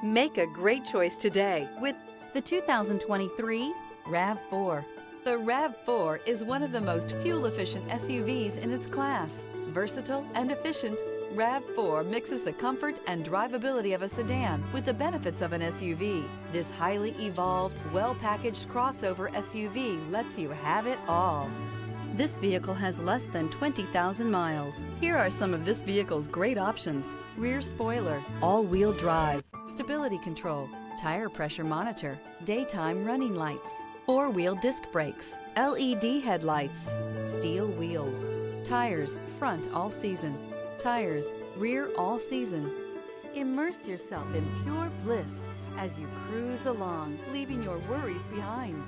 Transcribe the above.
Make a great choice today with the 2023 RAV4. The RAV4 is one of the most fuel-efficient SUVs in its class. Versatile and efficient, RAV4 mixes the comfort and drivability of a sedan with the benefits of an SUV. This highly evolved, well-packaged crossover SUV lets you have it all. This vehicle has less than 20,000 miles. Here are some of this vehicle's great options: rear spoiler, all-wheel drive, stability control, tire pressure monitor, daytime running lights, four-wheel disc brakes, LED headlights, steel wheels, tires front all season, tires rear all season. Immerse yourself in pure bliss as you cruise along, leaving your worries behind.